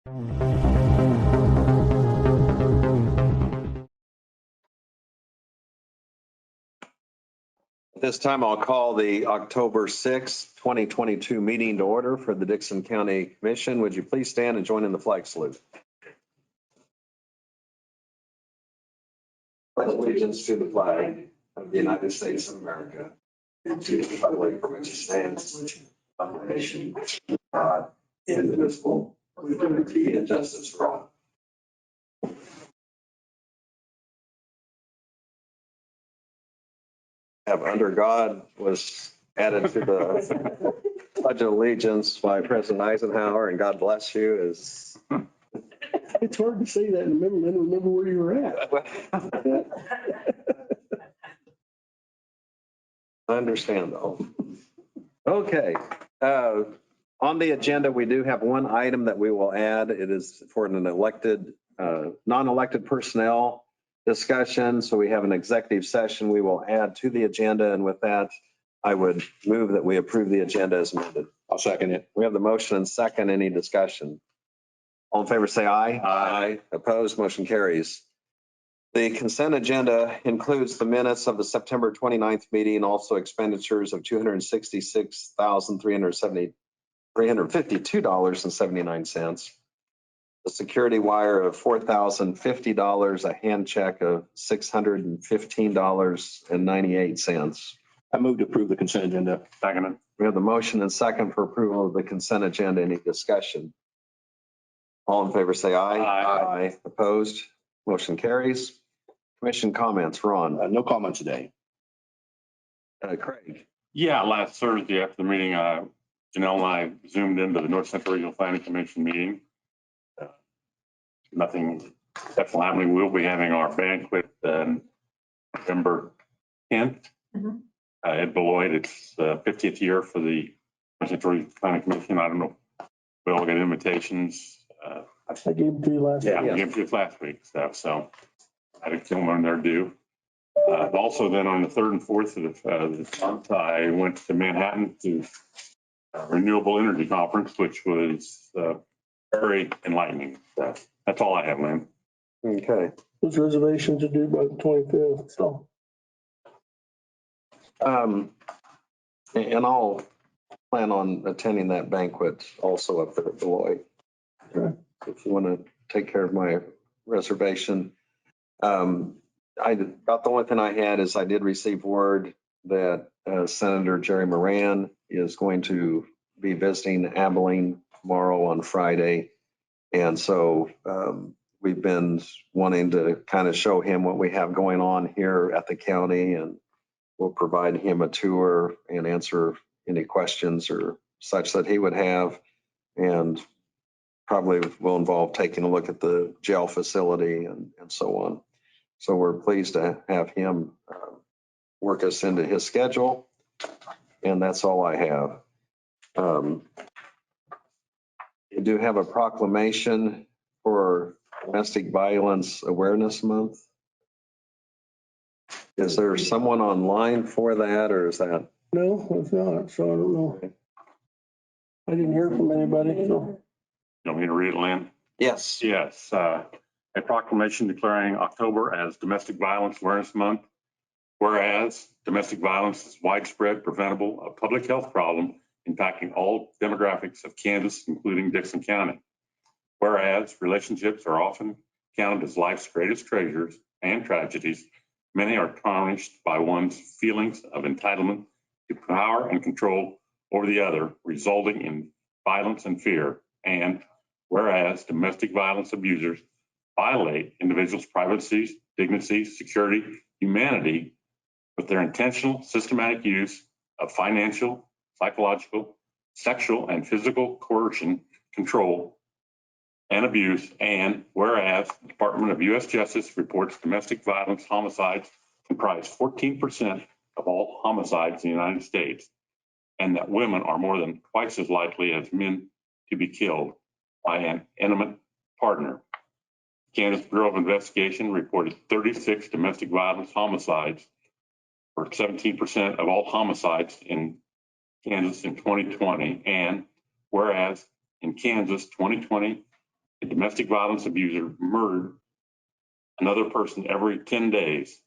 At this time, I'll call the October 6th, 2022 meeting to order for the Dixon County Commission. Would you please stand and join in the flag salute? Pledge allegiance to the flag of the United States of America and to the republic for which it stands, one nation, God, indivisible, with liberty and justice for all. Have under God was added to the Pledge of Allegiance by President Eisenhower, and God bless you is. It's hard to say that and remember where you were at. I understand though. Okay. On the agenda, we do have one item that we will add. It is for an elected, non-elected personnel discussion. So we have an executive session we will add to the agenda. And with that, I would move that we approve the agenda as amended. I'll second it. We have the motion and second. Any discussion? All in favor, say aye. Aye. Opposed, motion carries. The consent agenda includes the minutes of the September 29th meeting, also expenditures of $352.79, the security wire of $4,050, a hand check of $615.98. I move to approve the consent agenda. Second. We have the motion and second for approval of the consent agenda. Any discussion? All in favor, say aye. Aye. Opposed? Motion carries. Commission comments, Ron. No comment today. Craig. Yeah, last Thursday after the meeting, Janelle and I zoomed into the North Central Regional Planning Commission meeting. Nothing exceptional happening. We'll be having our banquet November 10th. At Beloit, it's the 50th year for the North Central Regional Planning Commission. I don't know if we all get invitations. I gave it to you last Yeah, week. we gave it to you last week stuff. So I had a Kilmer in there due. Also, then on the 3rd and 4th of the month, I went to Manhattan to a renewable energy conference, which was very enlightening. That's all I have, Lynn. Okay. Those reservations are due by the 25th, so. And I'll plan on attending that banquet also up there at Beloit. Okay. If you want to take care of my reservation. About the only thing I had is I did receive word that Senator Jerry Moran is going to be visiting Abilene tomorrow on Friday. And so we've been wanting to kind of show him what we have going on here at the county, and we'll provide him a tour and answer any questions or such that he would have. And probably will involve taking a look at the jail facility and so on. So we're pleased to have him work us into his schedule. And that's all I have. You do have a proclamation for Domestic Violence Awareness Month. Is there someone online for that, or is that? No, it's not, so I don't know. I didn't hear from anybody, so. You want me to read it, Lynn? Yes. Yes. A proclamation declaring October as Domestic Violence Awareness Month. Whereas domestic violence is widespread, preventable, a public health problem impacting all demographics of Kansas, including Dixon County. Whereas relationships are often counted as life's greatest treasures and tragedies, many are tarnished by one's feelings of entitlement to power and control over the other, resulting in violence and fear. And whereas domestic violence abusers violate individuals' privacy, dignity, security, humanity with their intentional, systematic use of financial, psychological, sexual, and physical coercion, control, and abuse. And whereas the Department of U.S. Justice reports domestic violence homicides comprise 14% of all homicides in the United States, and that women are more than twice as likely as men to be killed by an intimate partner. Kansas Bureau of Investigation reported 36 domestic violence homicides, or 17% of all homicides in Kansas in 2020. And whereas in Kansas, 2020 A domestic violence abuser murdered another person every 10 days.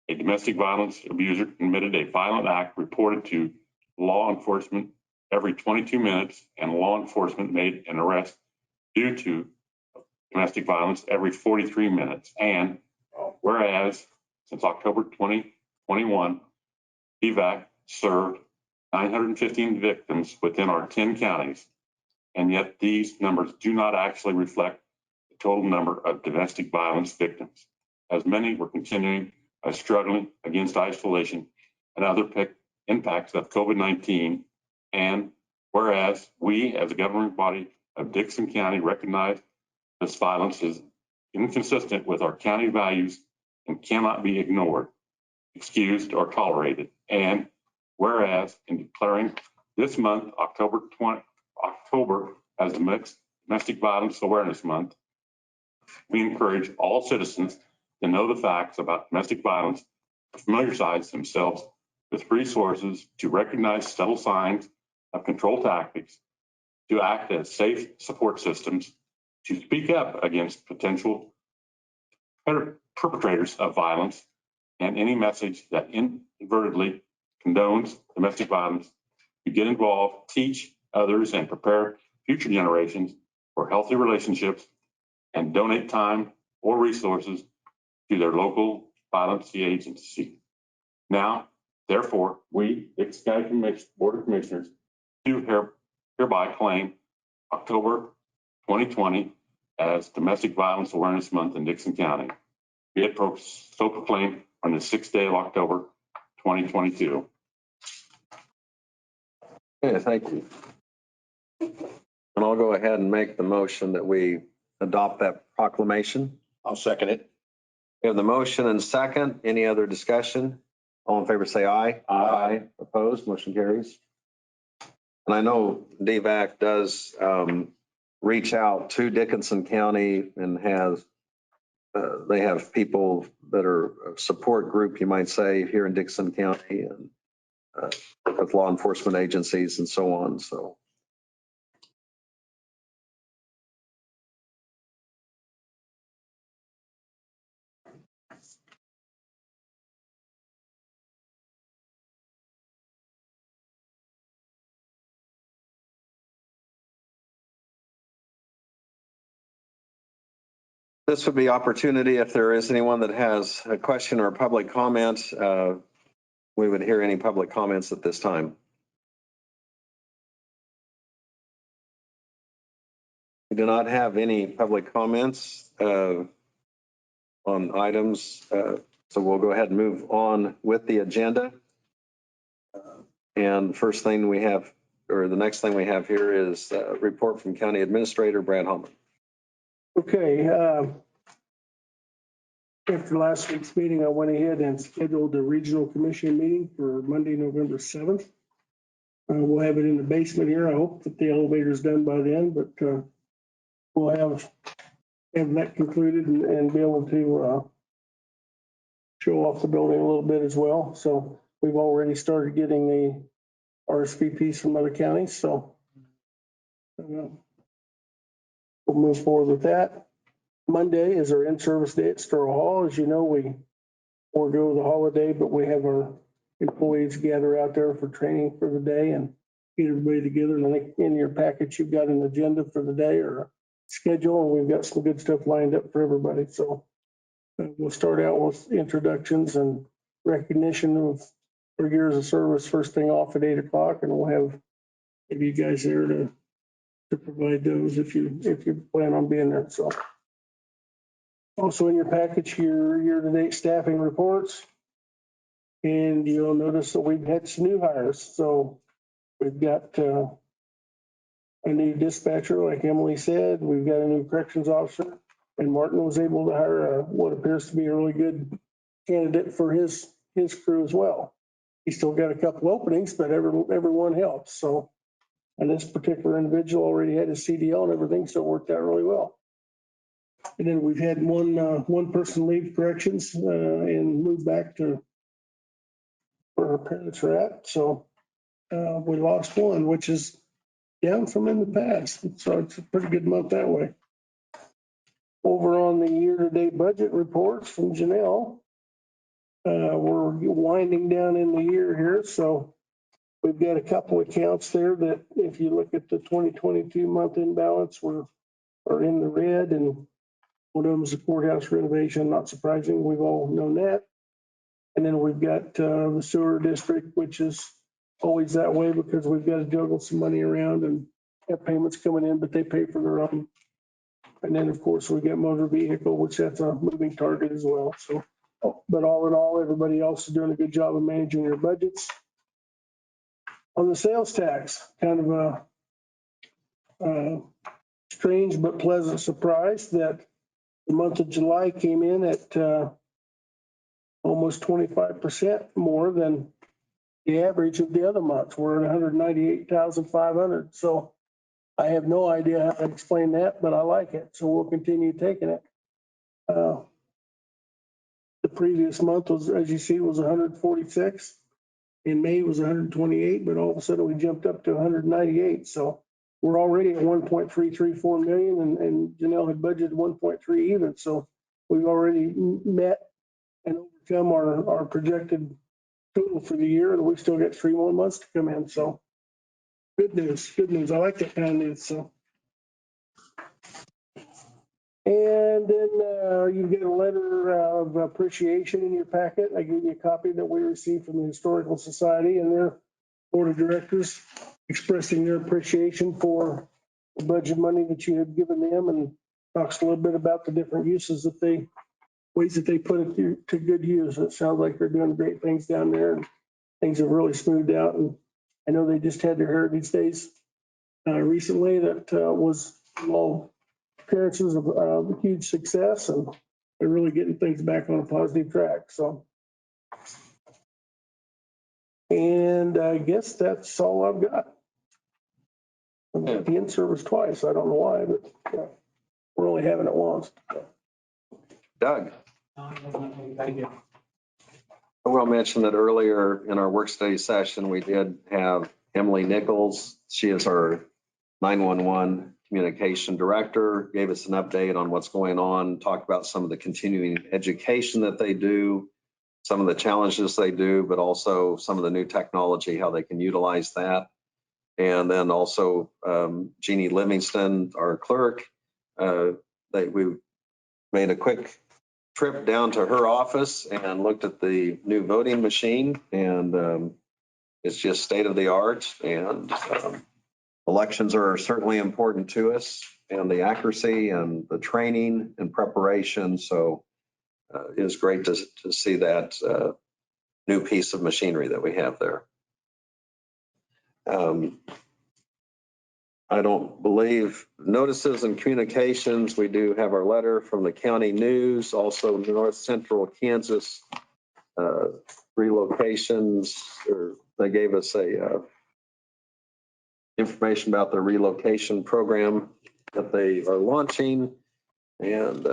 A domestic violence abuser committed a violent act reported to law enforcement every 22 minutes, and law enforcement made an arrest due to domestic violence every 43 minutes. And whereas since October 2021, DVAC served 915 victims within our 10 counties, and yet these numbers do not actually reflect the total number of domestic violence victims, as many were continuing struggling against isolation and other impacts of COVID-19. And whereas we, as a governing body of Dickson County, recognize this violence is inconsistent with our county values and cannot be ignored, excused, or tolerated. And whereas in declaring this month, October as Domestic Violence Awareness Month, we encourage all citizens to know the facts about domestic violence, familiarize themselves with resources to recognize subtle signs of control tactics, to act as safe support systems, to speak up against potential perpetrators of violence, and any message that inadvertently condones domestic violence, to get involved, teach others, and prepare future generations for healthy relationships, and donate time or resources to their local violence agency. Now, therefore, we, Dickson County Board of Commissioners, do hereby claim October 2020 as Domestic Violence Awareness Month in Dickson County. Be it so proclaimed on the 6th day of October 2022. Okay, thank you. And I'll go ahead and make the motion that we adopt that proclamation. I'll second it. We have the motion and second. Any other discussion? All in favor, say aye. Aye. Opposed, motion carries. And I know DVAC does reach out to Dickinson County and they have people that are a support group, you might say, here in Dickinson County, and with law enforcement agencies and so on. So this would be opportunity if there is anyone that has a question or a public comment. We would hear any public comments at this time. We do not have any public comments on items, so we'll go ahead and move on with the agenda. And first thing we have, or the next thing we have here is a report from County Administrator Brad Holman. Okay, after last week's meeting, I went ahead and scheduled a regional commission meeting for Monday, November 7th. We'll have it in the basement here. I hope that the elevator's done by then, but we'll have that concluded and be able to show off the building a little bit as well. So we've already started getting the RSVPs from other counties, so we'll move forward with that. Monday is our in-service day at Starrell Hall. As you know, we forego the holiday, but we have our employees gather out there for training for the day and get everybody together. And I think in your package, you've got an agenda for the day or a schedule, and we've got some good stuff lined up for everybody. So we'll start out with introductions and recognition of our years of service first thing off at 8 o'clock, and we'll have maybe you guys there to provide those if you plan on being there. So also in your package, your year-to-date staffing reports, and you'll notice that we've had some new hires. So we've got a new dispatcher, like Emily said. We've got a new corrections officer, and Martin was able to hire what appears to be a really good candidate for his crew as well. He's still got a couple openings, but everyone helps. So, and this particular individual already had his CDL and everything, so it worked out really well. And then we've had one person leave corrections and move back to where her parents are at. So we lost one, which is down from in the past. So it's a pretty good month that way. Over on the year-to-date budget reports from Janelle. We're winding down in the year here, so we've got a couple accounts there that if you look at the 2022 month in balance, are in the red, and one of them is the courthouse renovation, not surprising, we've all known that. And then we've got the sewer district, which is always that way because we've got to juggle some money around and have payments coming in, but they pay for their own. And then, of course, we got motor vehicle, which that's a moving target as well. So, but all in all, everybody else is doing a good job of managing their budgets. On the sales tax, kind of a strange but pleasant surprise that the month of July came in at almost 25% more than the average of the other months. We're at 198,500. So I have no idea how to explain that, but I like it. So we'll continue taking it. The previous month was, as you see, was 146. In May was 128, but all of a sudden we jumped up to 198. So we're already at 1.334 million, and Janelle had budgeted 1.3 even. So we've already met and overcome our projected total for the year, and we've still got 3 more months to come in. So good news, good news. I like that kind of news. So. And then you get a letter of appreciation in your packet. I gave you a copy that we received from the Historical Society and their board of directors expressing their appreciation for the budget money that you had given them, and talks a little bit about the different uses that ways that they put it to good use. It sounds like they're doing great things down there, and things have really smoothed out. And I know they just had their Heritage Days recently that was all appearances of huge success, and they're really getting things back on a positive track. So, and I guess that's all I've got. I'm at the in-service twice. I don't know why, but yeah, we're only having it once. Doug? Thank you. I will mention that earlier in our work study session, we did have Emily Nichols. She is our 911 communication director, gave us an update on what's going on, talked about some of the continuing education that they do, some of the challenges they do, but also some of the new technology, how they can utilize that. And then also Jeannie Livingston, our clerk, we made a quick trip down to her office and looked at the new voting machine, and it's just state of the art. And elections are certainly important to us, and the accuracy and the training and preparation. So it is great to see that new piece of machinery that we have there. I don't believe notices and communications. We do have our letter from the county news, also North Central Kansas relocations, or they gave us information about the relocation program that they are launching, and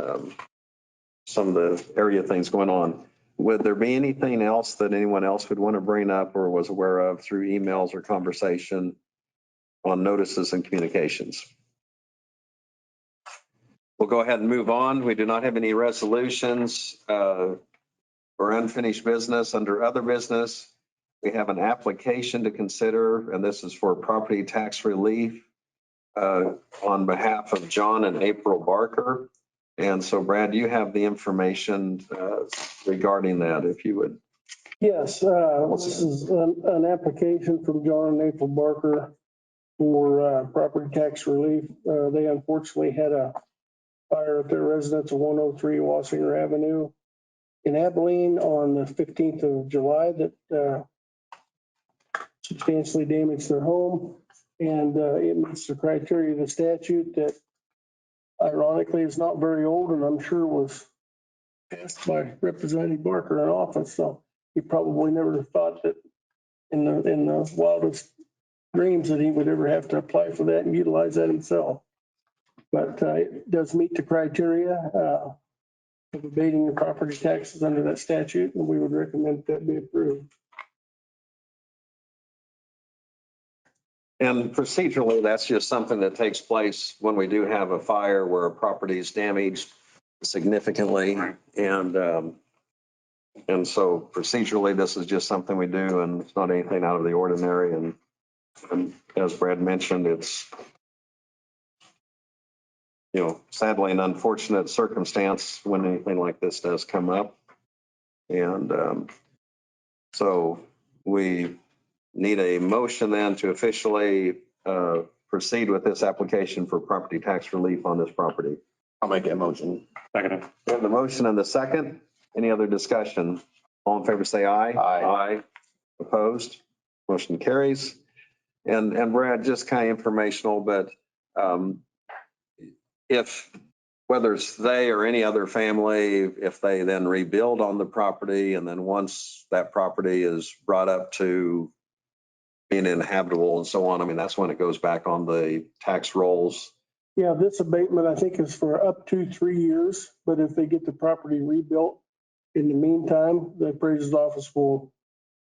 some of the area things going on. Would there be anything else that anyone else would want to bring up or was aware of through emails or conversation on notices and communications? We'll go ahead and move on. We do not have any resolutions or unfinished business. Under other business, we have an application to consider, and this is for property tax relief on behalf of John and April Barker. And so, Brad, you have the information regarding that, if you would. Yes, this is an application from John and April Barker for property tax relief. They unfortunately had a fire at their residence of 103 Wassinger Avenue in Abilene on the 15th of July that substantially damaged their home. And it meets the criteria of the statute that ironically is not very old, and I'm sure was passed by Representative Barker in office. So he probably never thought that in the wildest dreams that he would ever have to apply for that and utilize that himself. But it does meet the criteria of abating the property taxes under that statute, and we would recommend that be approved. And procedurally, that's just something that takes place when we do have a fire where a property is damaged significantly. Right. And so procedurally, this is just something we do and it's not anything out of the ordinary. And as Brad mentioned, it's, sadly an unfortunate circumstance when anything like this does come up. And so we need a motion then to officially proceed with this application for property tax relief on this property. I'll make that motion. Second. We have the motion and the second. Any other discussion? All in favor, say aye. Aye. Opposed? Motion carries. And Brad, just kind of informational, but if, whether it's they or any other family, if they then rebuild on the property and then once that property is brought up to being inhabitable and so on, I mean, that's when it goes back on the tax rolls. Yeah, this abatement, I think, is for up to 3 years, but if they get the property rebuilt in the meantime, the appraiser's office will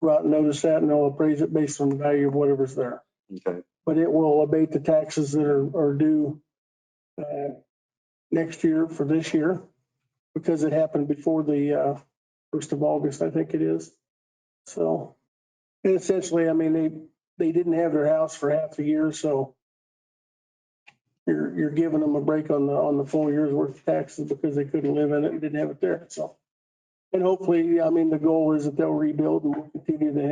go out and notice that and they'll appraise it based on the value of whatever's there. Okay. But it will abate the taxes that are due next year for this year because it happened before the 1st of August, I think it is. So, and essentially, I mean, they didn't have their house for half a year, so you're giving them a break on the full year's worth of taxes because they couldn't live in it and didn't have it there. So, and hopefully, I mean, the goal is that they'll rebuild and we'll continue to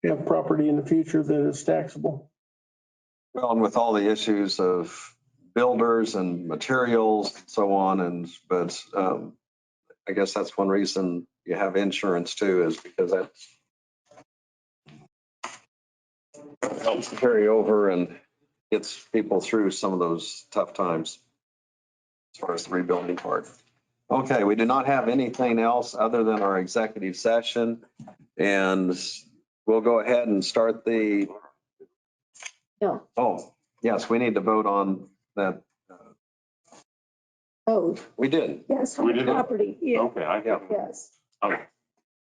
have property in the future that is taxable. Well, and with all the issues of builders and materials and so on, but I guess that's one reason you have insurance too, is because that helps carry over and gets people through some of those tough times as far as the rebuilding part. Okay, we do not have anything else other than our executive session, and we'll go ahead and start the. No. Oh, yes, we need to vote on that. Oh, We did. yes, We did. property, yeah, Okay, yes.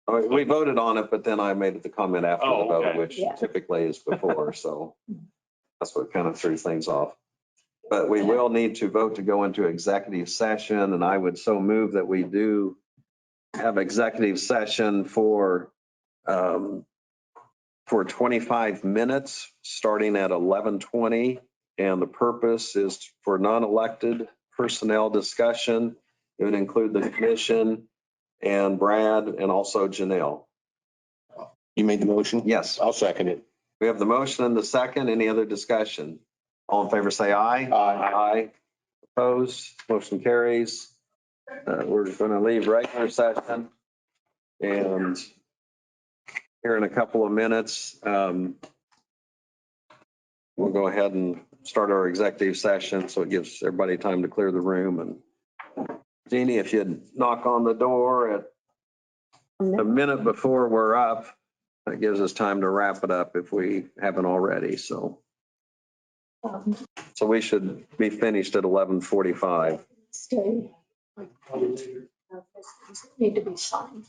We voted on it, but then I made the comment after the Oh, vote, okay. which Yeah. typically is before, so that's what kind of threw things off. But we will need to vote to go into executive session, and I would so move that we do have executive session for 25 minutes, starting at 11:20. And the purpose is for non-elected personnel discussion. It would include the commission and Brad and also Janelle. You made the motion? Yes, I'll second it. we have the motion and the second. Any other discussion? All in favor, say aye. Aye. Aye. Opposed, motion carries. We're going to leave regular session. And here in a couple of minutes, we'll go ahead and start our executive session. So it gives everybody time to clear the room. And Jeannie, if you'd knock on the door at a minute before we're up, that gives us time to wrap it up if we haven't already. So we should be finished at 11:45. Stay. Need to be signed.